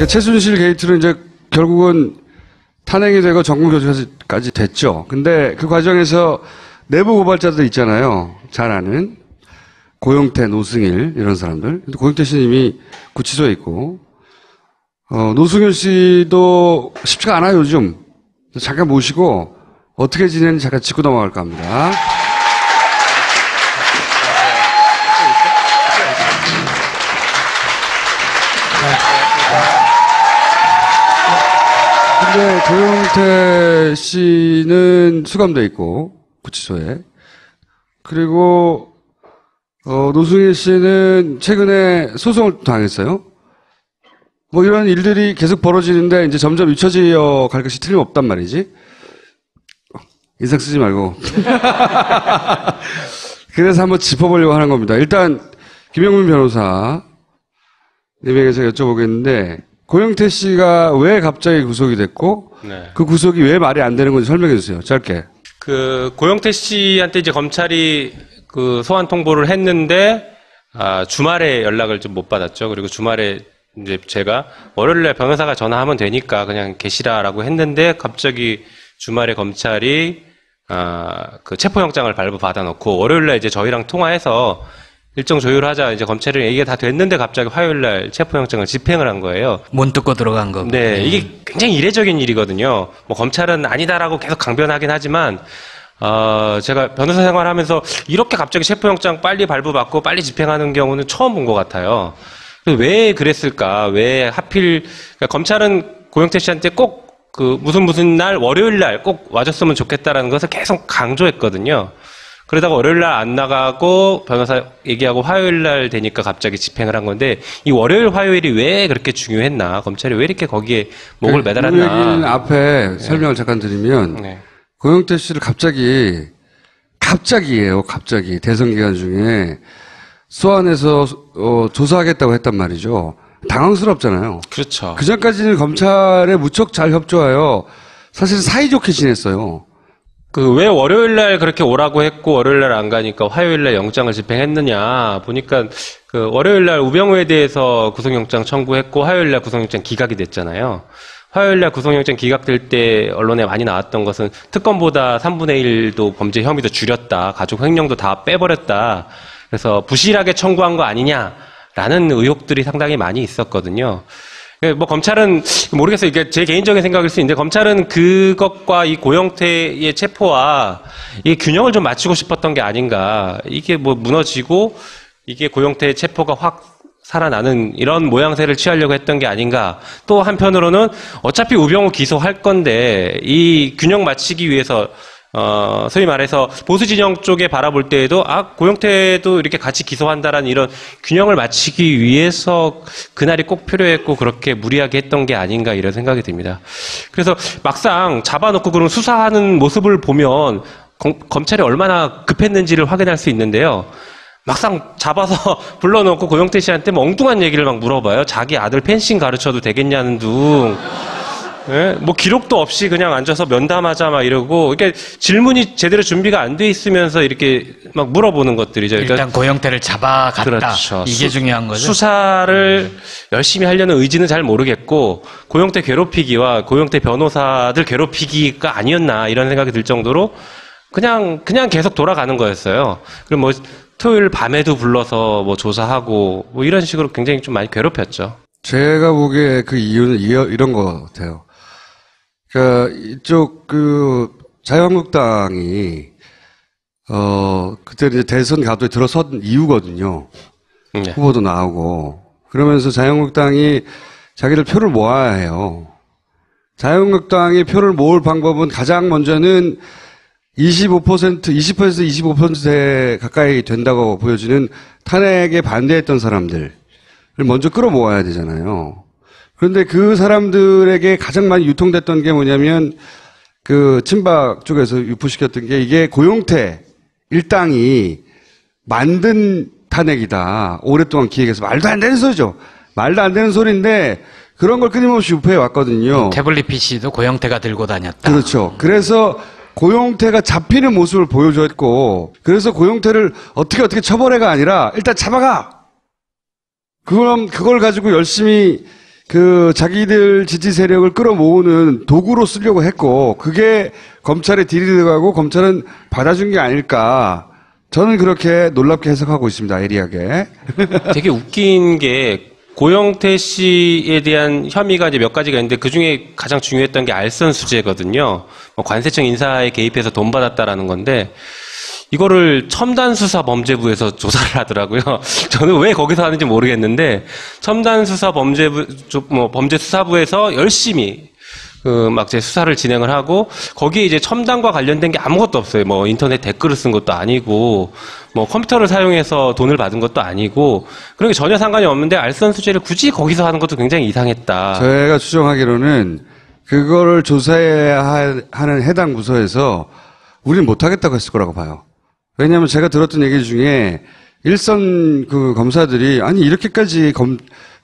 최순실 게이트는 이제 결국은 탄핵이 되고 정국교체까지 됐죠. 근데 그 과정에서 내부 고발자들 있잖아요. 잘 아는. 고영태, 노승일 이런 사람들. 근데 고영태 씨는 이미 구치소에 있고 노승일 씨도 쉽지가 않아요, 요즘. 잠깐 모시고 어떻게 지내는지 잠깐 짚고 넘어갈까 합니다. 근데 고영태 씨는 수감돼 있고 구치소에. 그리고 노승일 씨는 최근에 소송을 당했어요. 뭐 이런 일들이 계속 벌어지는데 이제 점점 잊혀져 갈 것이 틀림없단 말이지. 인상 쓰지 말고. 그래서 한번 짚어보려고 하는 겁니다. 일단 김영민 변호사 님에게 제가 여쭤보겠는데 고영태 씨가 왜 갑자기 구속이 됐고 네. 그 구속이 왜 말이 안 되는 건지 설명해 주세요. 짧게. 그 고영태 씨한테 이제 검찰이 그 소환 통보를 했는데 주말에 연락을 좀 못 받았죠. 그리고 주말에 이제 제가 월요일날 변호사가 전화하면 되니까 그냥 계시라라고 했는데 갑자기 주말에 검찰이 그 체포영장을 발부 받아놓고 월요일날 이제 저희랑 통화해서 일정 조율하자 이제 검찰이 얘기가 다 됐는데 갑자기 화요일날 체포영장을 집행을 한 거예요. 문 뜯고 들어간 거. 네, 이게 굉장히 이례적인 일이거든요. 뭐 검찰은 아니다라고 계속 강변하긴 하지만 제가 변호사 생활하면서 이렇게 갑자기 체포영장 빨리 발부받고 빨리 집행하는 경우는 처음 본 것 같아요. 왜 그랬을까? 왜 하필 그러니까 검찰은 고영태 씨한테 꼭 그 무슨 날 월요일 날 꼭 와줬으면 좋겠다라는 것을 계속 강조했거든요. 그러다가 월요일 날 안 나가고 변호사 얘기하고 화요일 날 되니까 갑자기 집행을 한 건데 이 월요일 화요일이 왜 그렇게 중요했나? 검찰이 왜 이렇게 거기에 목을 매달았나? 이 얘기는 앞에 설명을 잠깐 드리면 네. 고영태 씨를 갑자기예요. 갑자기 대선 기간 중에 소환해서 조사하겠다고 했단 말이죠. 당황스럽잖아요. 그렇죠. 그 전까지는 검찰에 무척 잘 협조하여 사실 사이좋게 지냈어요. 그 왜 월요일 날 그렇게 오라고 했고 월요일 날 안 가니까 화요일 날 영장을 집행했느냐 보니까 그 월요일 날 우병우에 대해서 구속영장 청구했고 화요일 날 구속영장 기각이 됐잖아요. 화요일 날 구속영장 기각될 때 언론에 많이 나왔던 것은 특검보다 3분의 1도 범죄 혐의도 줄였다. 가족 횡령도 다 빼버렸다. 그래서 부실하게 청구한 거 아니냐라는 의혹들이 상당히 많이 있었거든요. 뭐 검찰은 모르겠어요. 이게 제 개인적인 생각일 수 있는데 검찰은 그것과 이 고영태의 체포와 이 균형을 좀 맞추고 싶었던 게 아닌가. 이게 뭐 무너지고 이게 고영태의 체포가 확 살아나는 이런 모양새를 취하려고 했던 게 아닌가. 또 한편으로는 어차피 우병우 기소할 건데 이 균형 맞추기 위해서 소위 말해서 보수 진영 쪽에 바라볼 때에도 고영태도 이렇게 같이 기소한다라는 이런 균형을 맞추기 위해서 그날이 꼭 필요했고 그렇게 무리하게 했던 게 아닌가 이런 생각이 듭니다. 그래서 막상 잡아놓고 그런 수사하는 모습을 보면 검찰이 얼마나 급했는지를 확인할 수 있는데요. 막상 잡아서 불러놓고 고영태 씨한테 뭐 엉뚱한 얘기를 막 물어봐요. 자기 아들 펜싱 가르쳐도 되겠냐는 둥. 예? 뭐 기록도 없이 그냥 앉아서 면담하자 막 이러고 이렇게 질문이 제대로 준비가 안 돼 있으면서 이렇게 막 물어보는 것들이죠. 그러니까 일단 고영태를 잡아갔다. 그렇죠. 이게 중요한 거죠. 수사를 열심히 하려는 의지는 잘 모르겠고 고영태 괴롭히기와 고영태 변호사들 괴롭히기가 아니었나 이런 생각이 들 정도로 그냥 계속 돌아가는 거였어요. 그리고 뭐 토요일 밤에도 불러서 뭐 조사하고 뭐 이런 식으로 굉장히 좀 많이 괴롭혔죠. 제가 보기에 그 이유는 이런 것 같아요. 그러니까 이쪽 자유한국당이 그때 이제 대선 가도에 들어선 이유거든요. 네. 후보도 나오고 그러면서 자유한국당이 자기들 표를 모아야 해요. 자유한국당이 표를 모을 방법은 가장 먼저는 20%에서 25%에 가까이 된다고 보여지는 탄핵에 반대했던 사람들을 먼저 끌어모아야 되잖아요. 그런데 그 사람들에게 가장 많이 유통됐던 게 뭐냐면 그 친박 쪽에서 유포시켰던 게 이게 고영태 일당이 만든 탄핵이다. 오랫동안 기획해서 말도 안 되는 소리죠. 말도 안 되는 소리인데 그런 걸 끊임없이 유포해 왔거든요. 태블릿 PC도 고영태가 들고 다녔다. 그렇죠. 그래서 고영태가 잡히는 모습을 보여줬고 그래서 고영태를 어떻게 처벌해가 아니라 일단 잡아가. 그걸 가지고 열심히 그 자기들 지지 세력을 끌어모으는 도구로 쓰려고 했고 그게 검찰에 딜이 들어가고 검찰은 받아준 게 아닐까. 저는 그렇게 놀랍게 해석하고 있습니다. 예리하게. 되게 웃긴 게 고영태 씨에 대한 혐의가 이제 몇 가지가 있는데 그 중에 가장 중요했던 게 알선 수재거든요. 관세청 인사에 개입해서 돈 받았다라는 건데 이거를 첨단수사범죄부에서 조사를 하더라고요. 저는 왜 거기서 하는지 모르겠는데 범죄수사부에서 열심히 막 제 수사를 진행을 하고 거기에 이제 첨단과 관련된 게 아무것도 없어요. 뭐 인터넷 댓글을 쓴 것도 아니고 뭐 컴퓨터를 사용해서 돈을 받은 것도 아니고 그런 게 전혀 상관이 없는데 알선 수재를 굳이 거기서 하는 것도 굉장히 이상했다. 저희가 추정하기로는 그거를 조사해야 하는 해당 부서에서 우리는 못하겠다고 했을 거라고 봐요. 왜냐하면 제가 들었던 얘기 중에 일선 그 검사들이 아니 이렇게까지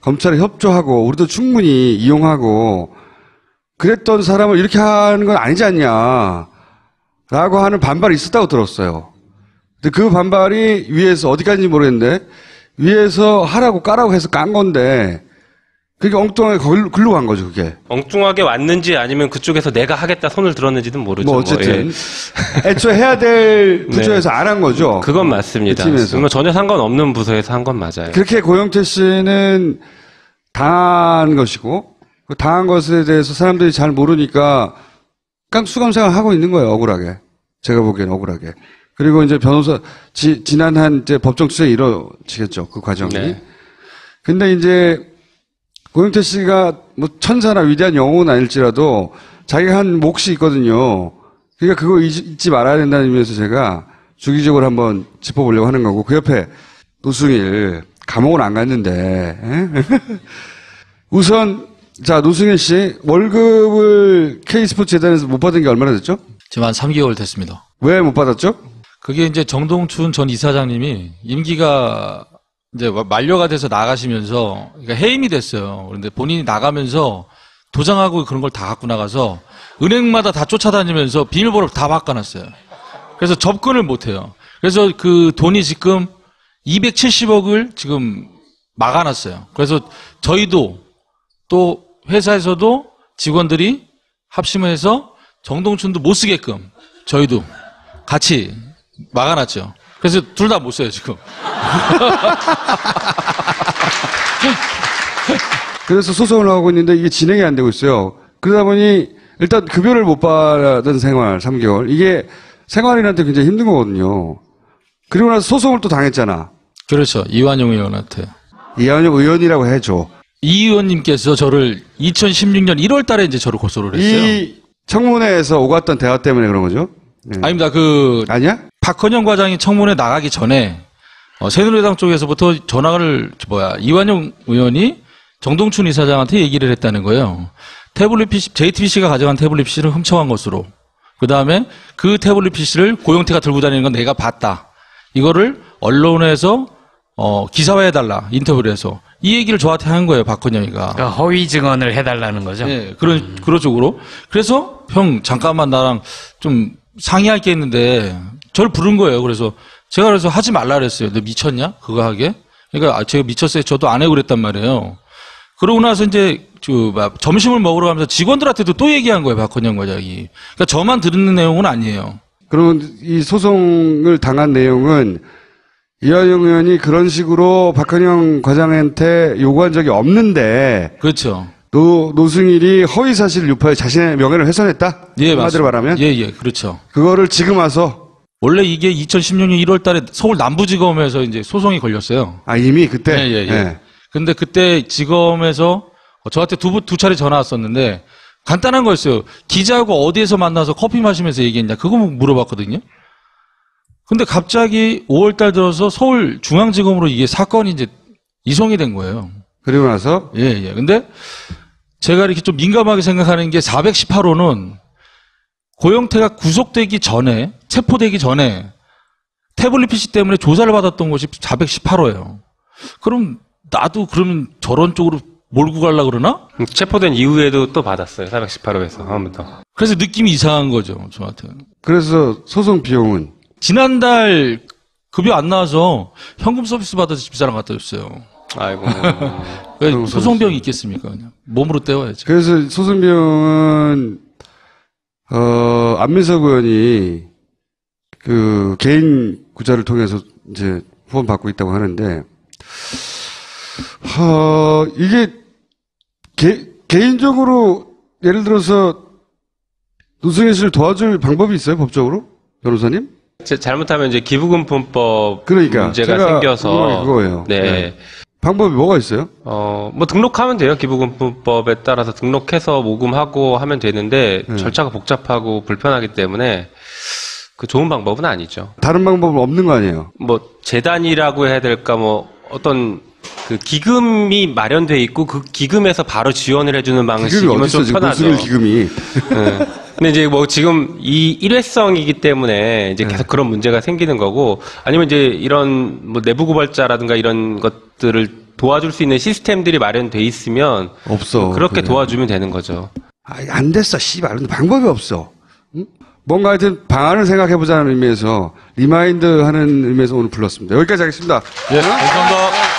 검찰에 협조하고 우리도 충분히 이용하고 그랬던 사람을 이렇게 하는 건 아니지 않냐 라고 하는 반발이 있었다고 들었어요. 근데 그 반발이 위에서 어디까지인지 모르겠는데 위에서 하라고 까라고 해서 깐 건데 그게 엉뚱하게 글로 간 거죠, 그게. 엉뚱하게 왔는지 아니면 그쪽에서 내가 하겠다 손을 들었는지는 모르죠. 뭐 어쨌든 애초에 해야 될 부서에서 안 한 거죠. 그건 맞습니다. 뭐 전혀 상관없는 부서에서 한 건 맞아요. 그렇게 고영태 씨는 당한 것이고 그 당한 것에 대해서 사람들이 잘 모르니까 깡수감생을 하고 있는 거예요, 억울하게. 제가 보기엔 억울하게. 그리고 이제 변호사 지난 한 이제 법정 투쟁이 이루어지겠죠, 그 과정이. 네. 근데 이제 고영태 씨가 뭐 천사나 위대한 영웅은 아닐지라도 자기가 한 몫이 있거든요. 그러니까 그거 잊지 말아야 된다는 의미에서 제가 주기적으로 한번 짚어보려고 하는 거고 그 옆에 노승일 감옥은 안 갔는데 우선 자 노승일 씨 월급을 K스포츠 재단에서 못 받은 게 얼마나 됐죠? 지금 한 3개월 됐습니다. 왜 못 받았죠? 그게 이제 정동춘 전 이사장님이 임기가 이제 만료가 돼서 나가시면서 그러니까 해임이 됐어요. 그런데 본인이 나가면서 도장하고 그런 걸 다 갖고 나가서 은행마다 다 쫓아다니면서 비밀번호를 다 바꿔놨어요. 그래서 접근을 못해요. 그래서 그 돈이 지금 270억을 지금 막아놨어요. 그래서 저희도 또 회사에서도 직원들이 합심을 해서 정동춘도 못 쓰게끔 저희도 같이 막아놨죠. 그래서 둘 다 못 써요, 지금. 그래서 소송을 하고 있는데 이게 진행이 안 되고 있어요. 그러다 보니 일단 급여를 못 받은 생활 3개월. 이게 생활인한테 굉장히 힘든 거거든요. 그리고 나서 소송을 또 당했잖아. 그렇죠. 이완용 의원한테. 이완용 의원이라고 해줘. 이 의원님께서 저를 2016년 1월 달에 이제 저를 고소를 했어요. 이 청문회에서 오갔던 대화 때문에 그런 거죠? 네. 아닙니다. 아니야? 박헌영 과장이 청문회 나가기 전에 새누리당 쪽에서부터 전화를 이완용 의원이 정동춘 이사장한테 얘기를 했다는 거예요. 태블릿 PC, JTBC가 가져간 태블릿 PC를 훔쳐간 것으로. 그 다음에 그 태블릿 PC를 고영태가 들고 다니는 건 내가 봤다. 이거를 언론에서 기사화해달라. 인터뷰를 해서. 이 얘기를 저한테 한 거예요, 박헌영이가. 그러니까 허위 증언을 해달라는 거죠. 네, 그런 쪽으로. 그래서 형 잠깐만 나랑 좀 상의할 게 있는데 저를 부른 거예요. 그래서 제가 그래서 하지 말라 그랬어요. 너 미쳤냐? 그거 하게? 그러니까 제가 미쳤어요. 저도 안 해고 그랬단 말이에요. 그러고 나서 이제 점심을 먹으러 가면서 직원들한테도 또 얘기한 거예요, 박헌영 과장이. 그러니까 저만 듣는 내용은 아니에요. 그러면 이 소송을 당한 내용은 이완용 의원이 그런 식으로 박헌영 과장한테 요구한 적이 없는데. 그렇죠. 노승일이 허위 사실 유포해 자신의 명예를 훼손했다? 예, 한마디로 말하면? 예, 그렇죠. 그거를 지금 와서. 원래 이게 2016년 1월 달에 서울 남부지검에서 이제 소송이 걸렸어요. 아, 이미 그때? 예. 네. 근데 그때 지검에서 저한테 두 차례 전화 왔었는데 간단한 거였어요. 기자하고 어디에서 만나서 커피 마시면서 얘기했냐. 그거 물어봤거든요. 근데 갑자기 5월 달 들어서 서울 중앙지검으로 이게 사건이 이제 이송이 된 거예요. 그리고 나서? 예. 근데 제가 이렇게 좀 민감하게 생각하는 게 418호는 고영태가 구속되기 전에, 체포되기 전에 태블릿 PC 때문에 조사를 받았던 곳이 418호예요. 그럼 나도 그러면 저런 쪽으로 몰고 가려고 그러나? 체포된 이후에도 또 받았어요. 418호에서 한 번 더. 그래서 느낌이 이상한 거죠, 저한테. 그래서 소송 비용은? 지난달 급여 안 나와서 현금 서비스 받아서 집사람 갖다 줬어요. 아이고. 왜 소송병이 있겠습니까? 그냥 몸으로 때워야죠. 그래서 소승병은 안민석 의원이 그 개인 구자를 통해서 이제 후원 받고 있다고 하는데 이게 개인적으로 예를 들어서 노승일 씨를 도와줄 방법이 있어요, 법적으로? 변호사님? 잘못하면 이제 기부금품법 그러니까 문제가 제가 생겨서 그거예요. 네. 네. 방법이 뭐가 있어요? 뭐 등록하면 돼요. 기부금품법에 따라서 등록해서 모금하고 하면 되는데 절차가 복잡하고 불편하기 때문에 그 좋은 방법은 아니죠. 다른 방법은 없는 거 아니에요? 뭐 재단이라고 해야 될까 뭐 어떤 그 기금이 마련돼 있고 그 기금에서 바로 지원을 해주는 기금이 방식이면 어디 있어 좀 지금 편하죠. 노승일 기금이. 네. 근데 이제 뭐 지금 이 일회성이기 때문에 이제 계속 그런 문제가 생기는 거고 아니면 이제 이런 뭐 내부 고발자라든가 이런 것들을 도와줄 수 있는 시스템들이 마련돼 있으면 없어. 그렇게 그래. 도와주면 되는 거죠. 안 됐어, 씨발. 근데 방법이 없어. 응? 뭔가 하여튼 방안을 생각해보자는 의미에서 리마인드 하는 의미에서 오늘 불렀습니다. 여기까지 하겠습니다. 예, 감사합니다.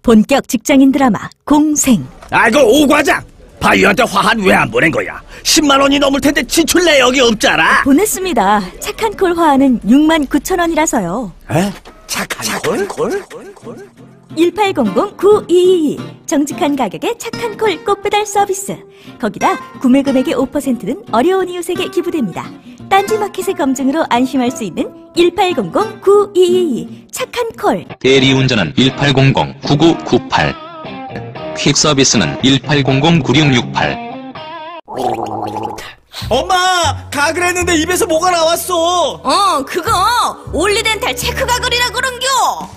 본격 직장인 드라마 공생. 아이고 오과장, 바이오한테 화한 왜 안 보낸 거야? 10만 원이 넘을 텐데 지출 내역이 없잖아. 보냈습니다. 착한 콜 화하는 69,000원이라서요. 에? 착한 콜? 1800-9222 정직한 가격에 착한 콜 꽃배달 서비스. 거기다 구매 금액의 5%는 어려운 이웃에게 기부됩니다. 딴지마켓의 검증으로 안심할 수 있는 1800-9222 착한 콜. 대리운전은 1800-9998 퀵서비스는 1800-9668 엄마, 가글 했는데 입에서 뭐가 나왔어. 그거 올리덴탈 체크 가글이라 그런겨.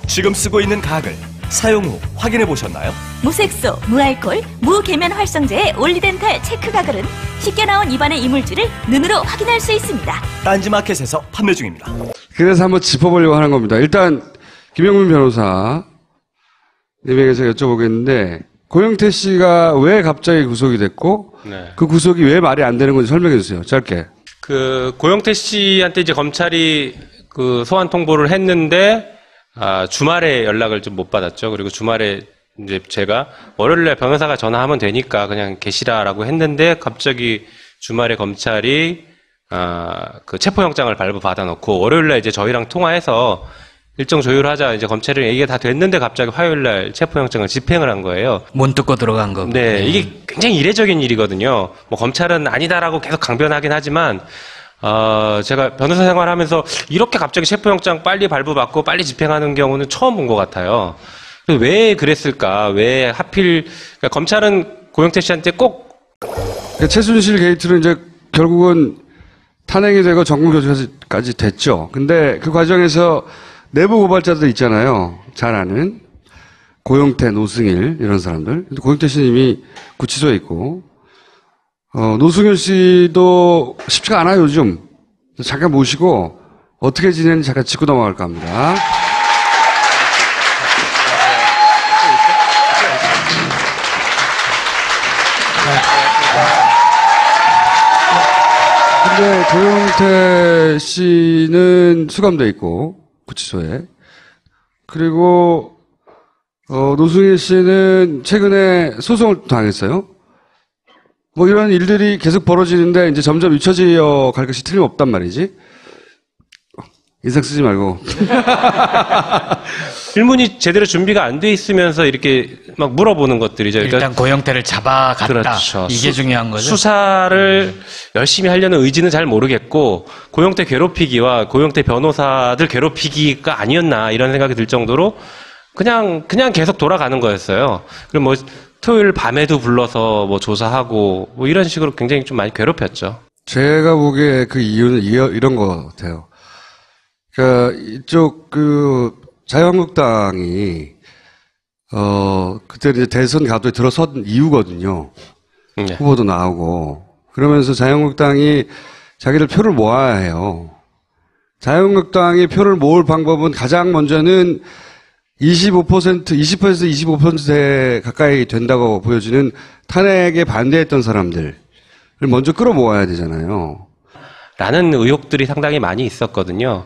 지금 쓰고 있는 가글 사용 후 확인해 보셨나요? 무색소, 무알콜, 무계면 활성제의 올리덴탈 체크 가글은 쉽게 나온 입안의 이물질을 눈으로 확인할 수 있습니다. 딴지마켓에서 판매 중입니다. 그래서 한번 짚어보려고 하는 겁니다. 일단 김영민 변호사 님에게 제가 여쭤보겠는데 고영태 씨가 왜 갑자기 구속이 됐고 네. 그 구속이 왜 말이 안 되는 건지 설명해 주세요. 짧게. 그 고영태 씨한테 이제 검찰이 그 소환 통보를 했는데 주말에 연락을 좀 못 받았죠. 그리고 주말에 이제 제가 월요일날 변호사가 전화하면 되니까 그냥 계시라라고 했는데 갑자기 주말에 검찰이 그 체포영장을 발부받아놓고 월요일날 이제 저희랑 통화해서 일정 조율하자 이제 검찰이 얘기가 다 됐는데 갑자기 화요일날 체포영장을 집행을 한 거예요. 문 뚫고 들어간 거고. 네, 이게 굉장히 이례적인 일이거든요. 뭐 검찰은 아니다라고 계속 강변하긴 하지만 제가 변호사 생활하면서 이렇게 갑자기 체포영장 빨리 발부받고 빨리 집행하는 경우는 처음 본 것 같아요. 그래서 왜 그랬을까? 왜 하필 그러니까 검찰은 고영태 씨한테 꼭 그러니까 최순실 게이트는 이제 결국은 탄핵이 되고 정국교체까지 됐죠. 근데 그 과정에서 내부 고발자들 있잖아요. 잘 아는 고영태, 노승일 이런 사람들. 근데 고영태 씨는 이미 구치소에 있고 노승일 씨도 쉽지가 않아요 요즘. 잠깐 모시고 어떻게 지내는지 잠깐 짚고 넘어갈까 합니다. 근데 고영태 씨는 수감돼 있고 구치소에. 그리고 노승일 씨는 최근에 소송을 당했어요. 뭐 이런 일들이 계속 벌어지는데 이제 점점 잊혀져 갈 것이 틀림없단 말이지. 인상 쓰지 말고. 질문이 제대로 준비가 안 돼 있으면서 이렇게 막 물어보는 것들이죠. 그러니까 일단 고영태를 잡아갔다. 그렇죠. 이게 중요한 거죠. 수사를 열심히 하려는 의지는 잘 모르겠고 고영태 괴롭히기와 고영태 변호사들 괴롭히기가 아니었나 이런 생각이 들 정도로 그냥 계속 돌아가는 거였어요. 그리고 뭐 토요일 밤에도 불러서 뭐 조사하고 뭐 이런 식으로 굉장히 좀 많이 괴롭혔죠. 제가 보기에 그 이유는 이런 것 같아요. 그러니까 이쪽 자유한국당이 그때 이제 대선 가도에 들어선 이유거든요. 네. 후보도 나오고 그러면서 자유한국당이 자기들 표를 모아야 해요. 자유한국당이 표를 모을 방법은 가장 먼저는 20%에서 25%에 가까이 된다고 보여지는 탄핵에 반대했던 사람들을 먼저 끌어모아야 되잖아요. 라는 의혹들이 상당히 많이 있었거든요.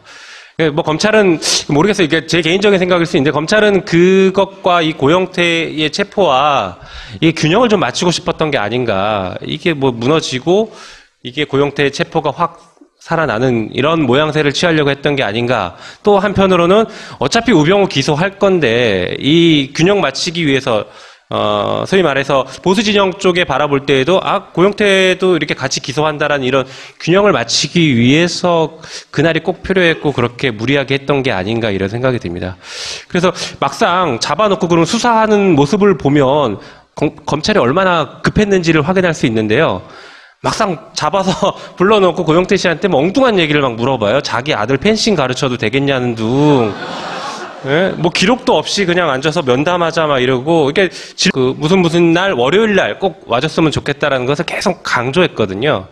뭐 검찰은 모르겠어요. 이게 제 개인적인 생각일 수 있는데 검찰은 그것과 이 고영태의 체포와 이 균형을 좀 맞추고 싶었던 게 아닌가. 이게 뭐 무너지고 이게 고영태의 체포가 확 살아나는 이런 모양새를 취하려고 했던 게 아닌가. 또 한편으로는 어차피 우병우 기소할 건데 이 균형 맞추기 위해서 소위 말해서 보수 진영 쪽에 바라볼 때에도 고영태도 이렇게 같이 기소한다라는 이런 균형을 맞추기 위해서 그날이 꼭 필요했고 그렇게 무리하게 했던 게 아닌가 이런 생각이 듭니다. 그래서 막상 잡아놓고 그런 수사하는 모습을 보면 검찰이 얼마나 급했는지를 확인할 수 있는데요. 막상 잡아서 불러놓고 고영태 씨한테 뭐 엉뚱한 얘기를 막 물어봐요. 자기 아들 펜싱 가르쳐도 되겠냐는 둥. 예? 뭐 기록도 없이 그냥 앉아서 면담하자 막 이러고 이게 무슨 날 월요일 날 꼭 와줬으면 좋겠다라는 것을 계속 강조했거든요.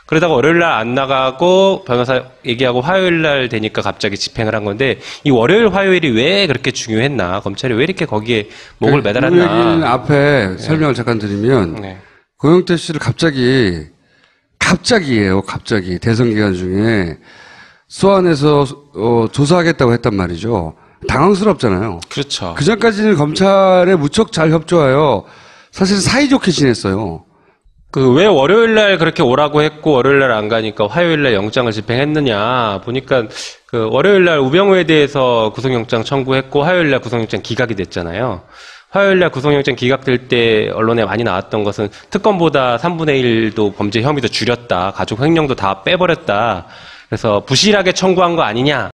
그러다가 월요일 날 안 나가고 변호사 얘기하고 화요일 날 되니까 갑자기 집행을 한 건데 이 월요일 화요일이 왜 그렇게 중요했나? 검찰이 왜 이렇게 거기에 목을 매달았나? 그 얘기는 앞에 설명을 잠깐 드리면 네. 고영태 씨를 갑자기예요. 갑자기 대선 기간 중에 소환해서 조사하겠다고 했단 말이죠. 당황스럽잖아요. 그렇죠. 그 전까지는 검찰에 무척 잘 협조하여 사실 사이좋게 지냈어요. 왜 월요일 날 그렇게 오라고 했고 월요일 날 안 가니까 화요일 날 영장을 집행했느냐 보니까 월요일 날 우병우에 대해서 구속영장 청구했고 화요일 날 구속영장 기각이 됐잖아요. 화요일 날 구속영장 기각될 때 언론에 많이 나왔던 것은 특검보다 3분의 1도 범죄 혐의도 줄였다. 가족 횡령도 다 빼버렸다. 그래서 부실하게 청구한 거 아니냐.